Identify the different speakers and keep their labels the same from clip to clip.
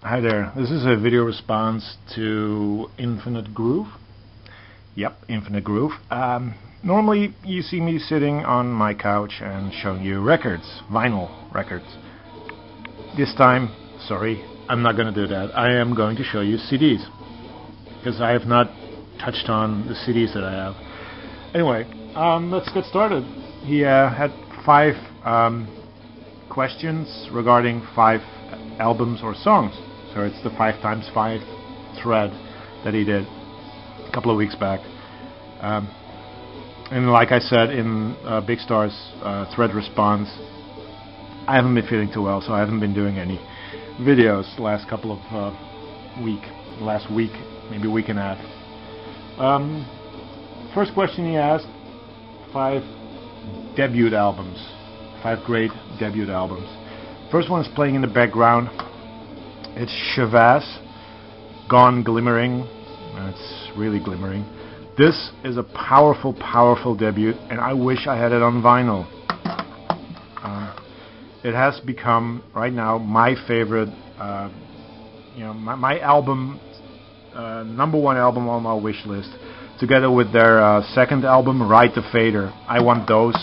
Speaker 1: Hi there, this is a video response to InfiniteGroove. Yep, InfiniteGroove. Normally you see me sitting on my couch and showing you records, vinyl records. This time, sorry, I'm not going to do that. I am going to show you CDs, because I have not touched on the CDs that I have. Anyway, let's get started. He had 5 questions regarding 5 albums or songs. So it's the 5x5 thread that he did a couple of weeks back. And like I said in Big Star's thread response, I haven't been feeling too well, so I haven't been doing any videos the last couple of last week, maybe a week and a half. First question he asked, 5 debut albums, 5 great debut albums. First one is playing in the background. It's Shavaz, Gone Glimmering. It's really glimmering. This is a powerful, powerful debut, and I wish I had it on vinyl. It has become right now my favorite. My album, #1 album on my wish list, together with their second album, Ride the Fader. I want those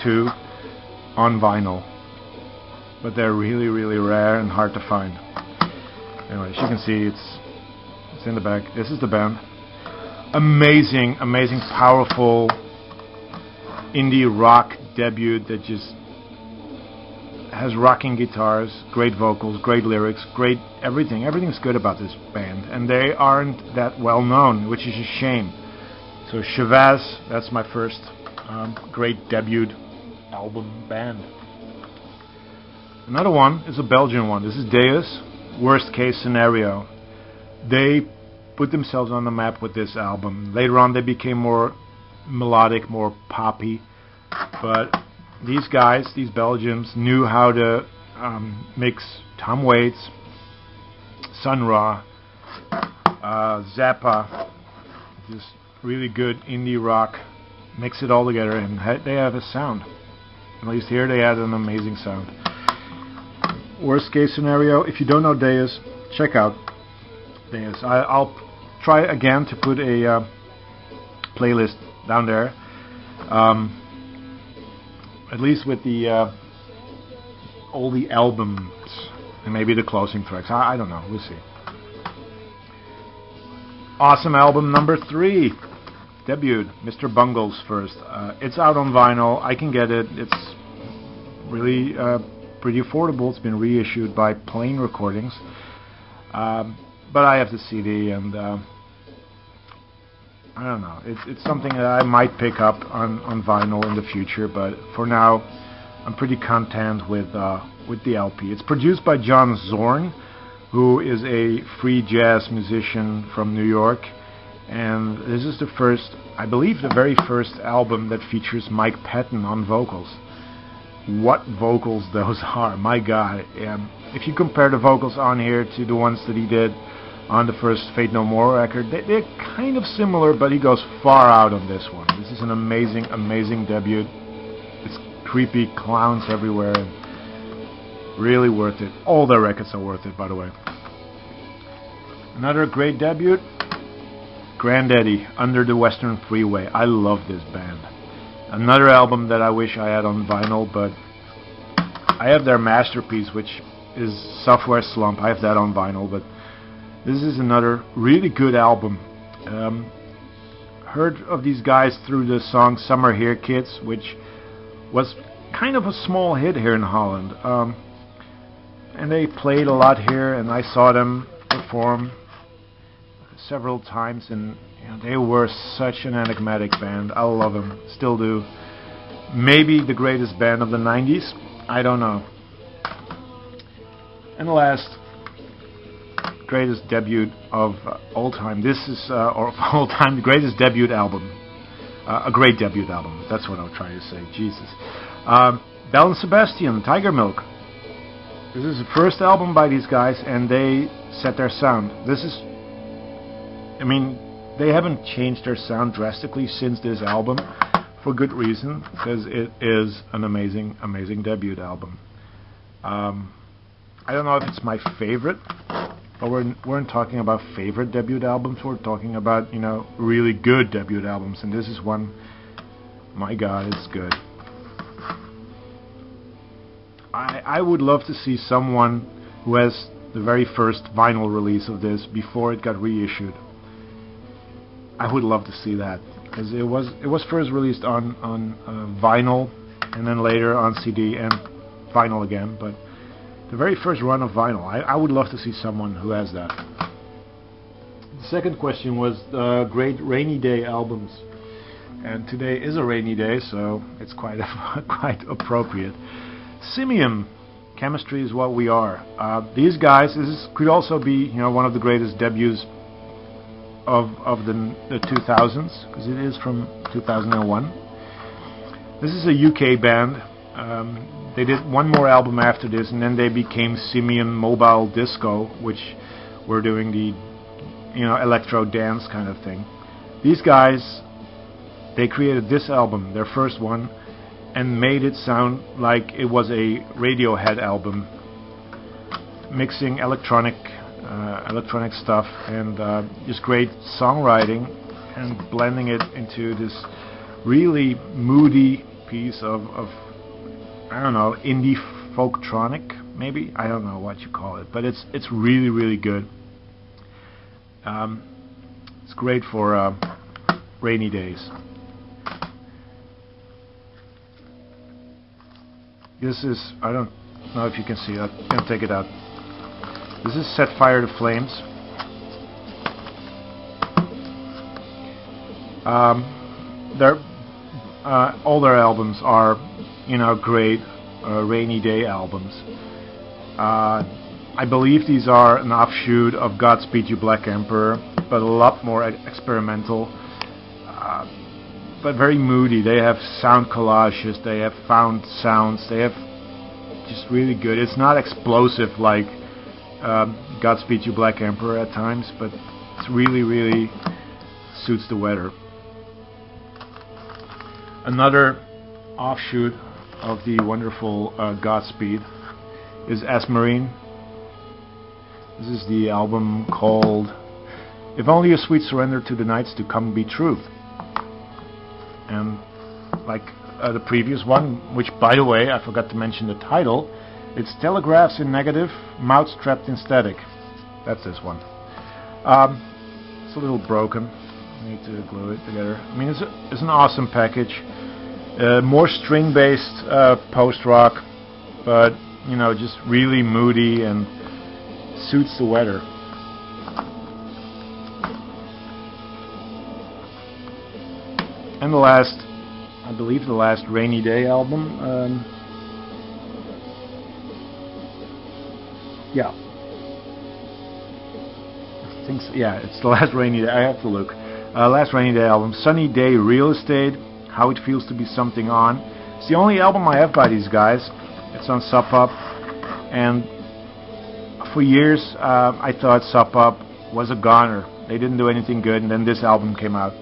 Speaker 1: 2 on vinyl, but they're really, really rare and hard to find. Anyway, as you can see, it's in the back. This is the band. Amazing, amazing, powerful indie rock debut that just has rocking guitars, great vocals, great lyrics, great everything. Everything's good about this band, and they aren't that well known, which is a shame. So Shavaz, that's my first great debut album band. Another one is a Belgian one. This is Deus. Worst Case Scenario. They put themselves on the map with this album. Later on they became more melodic, more poppy, but these guys, these Belgians, knew how to mix Tom Waits, Sun Ra, Zappa, just really good indie rock, mix it all together, and they have a sound. At least here they had an amazing sound. Worst Case Scenario. If you don't know Deus, check out Deus. I'll try again to put a playlist down there, at least with all the albums and maybe the closing tracks. I don't know. We'll see. Awesome album #3, debut, Mr. Bungle's first. It's out on vinyl. I can get it. It's really pretty affordable. It's been reissued by Plain Recordings, but I have the CD, and I don't know. It's something that I might pick up on vinyl in the future, but for now, I'm pretty content with the LP. It's produced by John Zorn, who is a free jazz musician from New York, and this is the first, I believe, the very first album that features Mike Patton on vocals. What vocals those are, my God. If you compare the vocals on here to the ones that he did on the first Fate No More record, they're kind of similar, but he goes far out on this one. This is an amazing, amazing debut. It's creepy clowns everywhere, and really worth it. All their records are worth it, by the way. Another great debut, Granddaddy, Under the Western Freeway. I love this band. Another album that I wish I had on vinyl, but I have their masterpiece, which is Software Slump. I have that on vinyl, but this is another really good album. Heard of these guys through the song Summer Here Kids, which was kind of a small hit here in Holland. And they played a lot here, and I saw them perform several times, and they were such an enigmatic band. I love them, still do. Maybe the greatest band of the 90s, I don't know. And the last greatest debut of all time. This is, or of all time, the greatest debut album. A great debut album, that's what I'm trying to say, Jesus. Belle and Sebastian, Tiger Milk. This is the first album by these guys, and they set their sound. This is, I mean, they haven't changed their sound drastically since this album, for good reason, because it is an amazing, amazing debut album. I don't know if it's my favorite, But we weren't talking about favorite debut albums. We're talking about, you know, really good debut albums, and this is one. My God, it's good. I would love to see someone who has the very first vinyl release of this before it got reissued. I would love to see that, because it was first released on vinyl, and then later on CD and vinyl again. But the very first run of vinyl, I would love to see someone who has that. The second question was great rainy day albums, and today is a rainy day, so it's quite appropriate. Simian, chemistry is what we are. These guys, could also be, you know, one of the greatest debuts of the 2000s, because it is from 2001. This is a UK band. They did one more album after this, and then they became Simian Mobile Disco, which were doing the, you know, electro dance kind of thing. These guys, they created this album, their first one, and made it sound like it was a Radiohead album, mixing electronic stuff and just great songwriting, and blending it into this really moody piece of I don't know, indie folktronic, maybe, I don't know what you call it, but it's really, really good. It's great for rainy days. This is, I don't know if you can see that. I'm going to take it out. This is Set Fire to Flames. All their albums are, you know, great rainy day albums. I believe these are an offshoot of Godspeed You Black Emperor, but a lot more experimental. But very moody. They have sound collages, they have found sounds, they have just really good. It's not explosive like Godspeed You Black Emperor at times, but it's really, really suits the weather. Another offshoot of the wonderful Godspeed is Asmarine. This is the album called If Only a Sweet Surrender to the Nights to Come Be Truth. And like the previous one, which by the way I forgot to mention the title, it's Telegraphs in Negative, Mouths Trapped in Static. That's this one. It's a little broken. I need to glue it together. I mean, it's an awesome package. More string-based post-rock, but you know, just really moody and suits the weather. And the last, I believe the last Rainy Day album, yeah. I think so. Yeah, it's the last Rainy Day, I have to look. Last Rainy Day album, Sunny Day Real Estate, How It Feels to Be Something On. It's the only album I have by these guys. It's on Sub Pop, and for years I thought Sub Pop was a goner. They didn't do anything good, and then this album came out.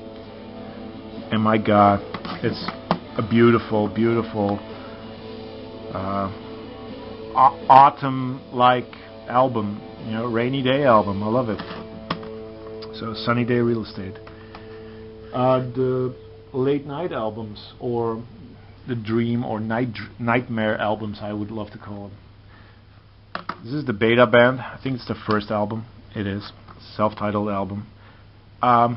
Speaker 1: And my God, it's a beautiful, beautiful autumn-like album, you know, rainy day album. I love it. So, Sunny Day Real Estate. The late night albums, or the dream or nightmare albums, I would love to call them. This is the Beta Band. I think it's the first album. It is. Self-titled album. I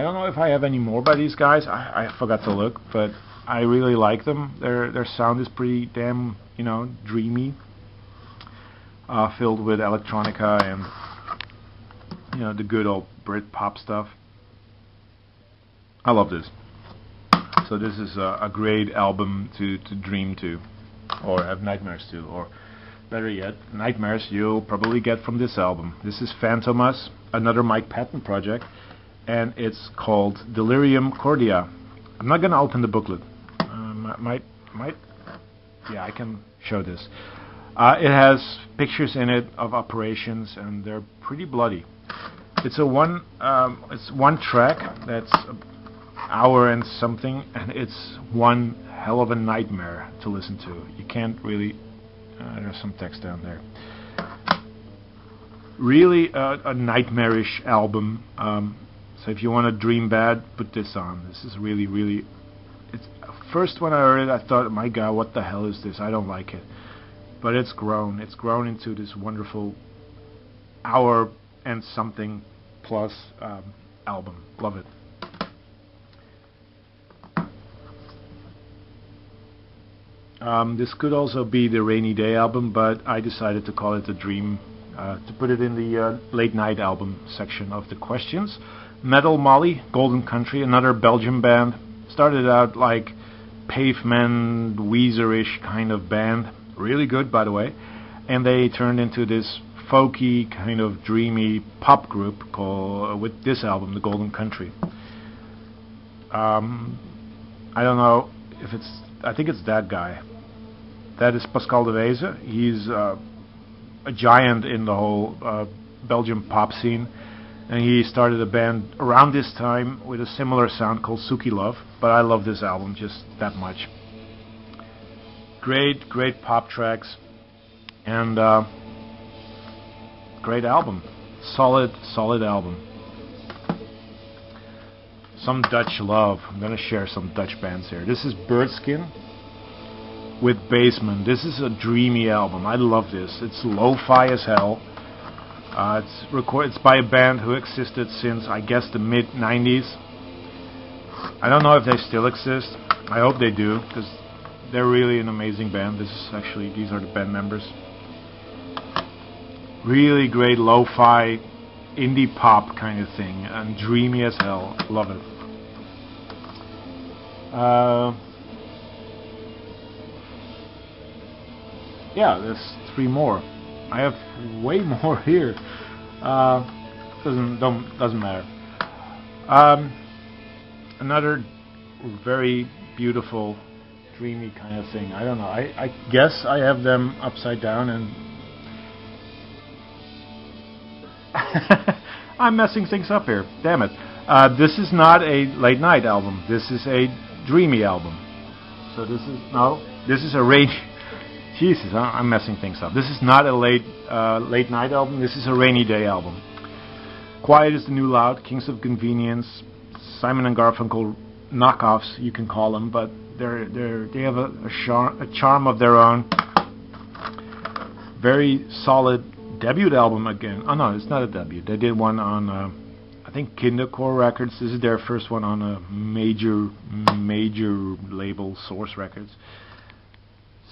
Speaker 1: don't know if I have any more by these guys. I forgot to look, but I really like them. Their sound is pretty damn, you know, dreamy, filled with electronica and, you know, the good old Brit pop stuff. I love this. So this is a great album to dream to, or have nightmares to, or better yet, nightmares you'll probably get from this album. This is Phantomas, another Mike Patton project, and it's called Delirium Cordia. I'm not going to open the booklet. Yeah, I can show this. It has pictures in it of operations, and they're pretty bloody. It's it's one track that's an hour and something, and it's one hell of a nightmare to listen to. You can't really. There's some text down there. Really a nightmarish album. So if you want to dream bad, put this on. This is really, really. It's first when I heard it, I thought, my God, what the hell is this? I don't like it. But it's grown. It's grown into this wonderful hour and something plus album. Love it. This could also be the Rainy Day album, but I decided to call it the Dream, to put it in the late night album section of the questions. Metal Molly, Golden Country, another Belgian band. Started out like Pavement, Weezer-ish kind of band. Really good, by the way. And they turned into this folky, kind of dreamy pop group called, with this album, The Golden Country. I don't know if it's, I think it's that guy. That is Pascal de Weze. He's a giant in the whole Belgian pop scene. And he started a band around this time with a similar sound called Suki Love. But I love this album just that much. Great, great pop tracks. And great album. Solid, solid album. Some Dutch love. I'm going to share some Dutch bands here. This is Birdskin with Basement. This is a dreamy album. I love this. It's lo-fi as hell. It's by a band who existed since, I guess, the mid-90s. I don't know if they still exist. I hope they do, because they're really an amazing band. This is actually, these are the band members. Really great lo-fi indie pop kind of thing, and dreamy as hell. Love it. Yeah, there's 3 more. I have way more here. Doesn't matter. Another very beautiful, dreamy kind of thing. I don't know. I guess I have them upside down and I'm messing things up here. Damn it. This is not a late night album. This is a dreamy album. So this is a rainy. Jesus, I'm messing things up. This is not a late night album. This is a rainy day album. Quiet is the New Loud, Kings of Convenience, Simon and Garfunkel knockoffs, you can call them, but they have a charm of their own. Very solid debut album again. Oh no, it's not a debut. They did one on I think Kindercore Records. This is their first one on a major label, Source Records.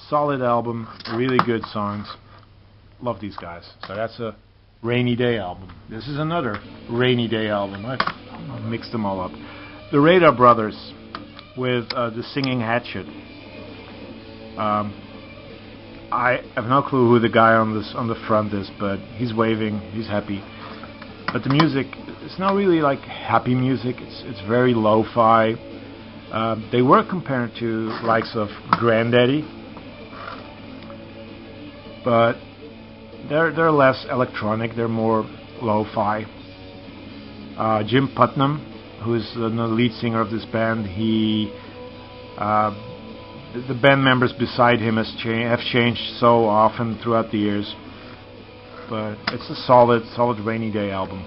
Speaker 1: Solid album, really good songs. Love these guys. So that's a rainy day album. This is another rainy day album. I mixed them all up. The Radar Brothers with the Singing Hatchet. I have no clue who the guy on the front is, but he's waving. He's happy. But the music, it's not really like happy music. It's very lo-fi. They were compared to likes of Grandaddy. But they're less electronic. They're more lo-fi. Jim Putnam, who is the lead singer of this band, the band members beside him have changed so often throughout the years. But it's a solid rainy day album.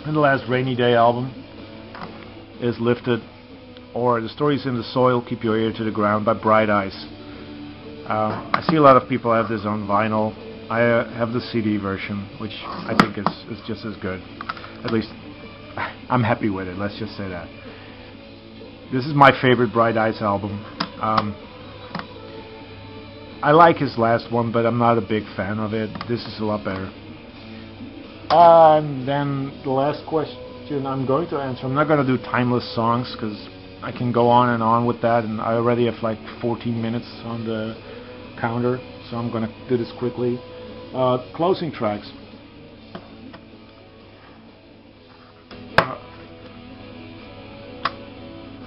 Speaker 1: And the last rainy day album is Lifted, or The Stories in the Soil, Keep Your Ear to the Ground by Bright Eyes. I see a lot of people have this on vinyl. I have the CD version, which I think is just as good. At least I'm happy with it, let's just say that. This is my favorite Bright Eyes album. I like his last one, but I'm not a big fan of it. This is a lot better. And then the last question I'm going to answer, I'm not going to do timeless songs, because I can go on and on with that, and I already have like 14 minutes on the counter, so I'm going to do this quickly. Closing tracks.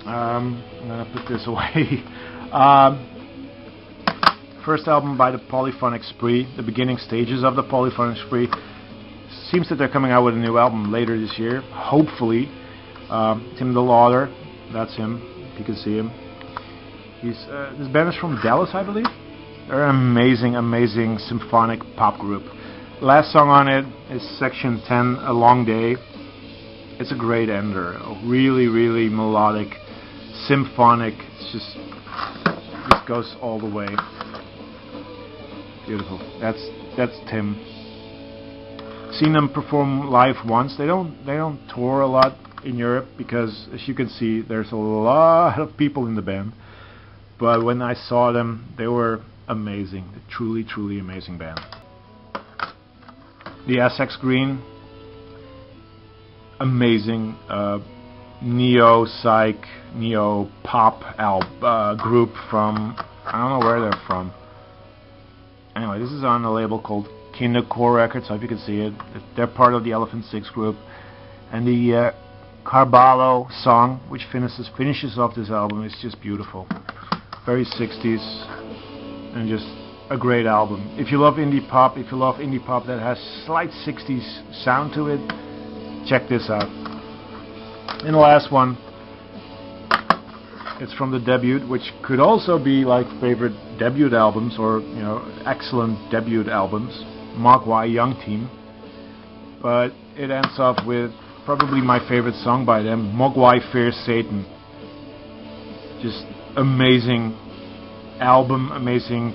Speaker 1: I'm going to put this away. First album by the Polyphonic Spree, the beginning stages of the Polyphonic Spree. Seems that they're coming out with a new album later this year, hopefully. Tim DeLauder, that's him, you can see him. This band is from Dallas, I believe. They're an amazing symphonic pop group. Last song on it is section 10, A Long Day. It's a great ender, really, really melodic, symphonic. It's just goes all the way. Beautiful. That's Tim. Seen them perform live once. They don't tour a lot in Europe because, as you can see, there's a lot of people in the band. But when I saw them, they were amazing. A truly, truly amazing band. The Essex Green, amazing neo-psych, neo-pop group from, I don't know where they're from. Anyway, this is on a label called Kindercore Records, so if you can see it. They're part of the Elephant Six group. And the Carballo song, which finishes off this album, is just beautiful. Very 60s, and just a great album. If you love indie pop, that has slight 60s sound to it, check this out. And the last one, it's from the debut, which could also be like favorite debut albums, or excellent debut albums, Mogwai Young Team. But it ends off with probably my favorite song by them, Mogwai Fears Satan. Just amazing album, amazing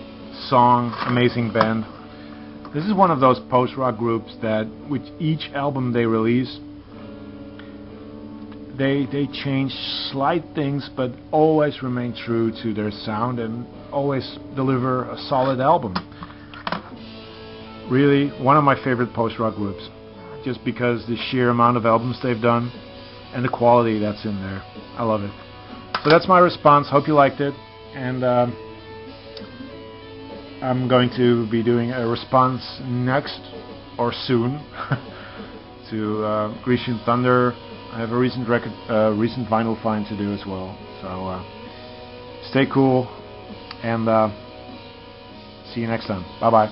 Speaker 1: song, amazing band. This is one of those post-rock groups that with each album they release, they change slight things but always remain true to their sound and always deliver a solid album. Really one of my favorite post-rock groups, just because the sheer amount of albums they've done and the quality that's in there. I love it. So that's my response. Hope you liked it, and I'm going to be doing a response next or soon to Grecian Thunder. I have a recent recent vinyl find to do as well. So stay cool, and see you next time. Bye bye.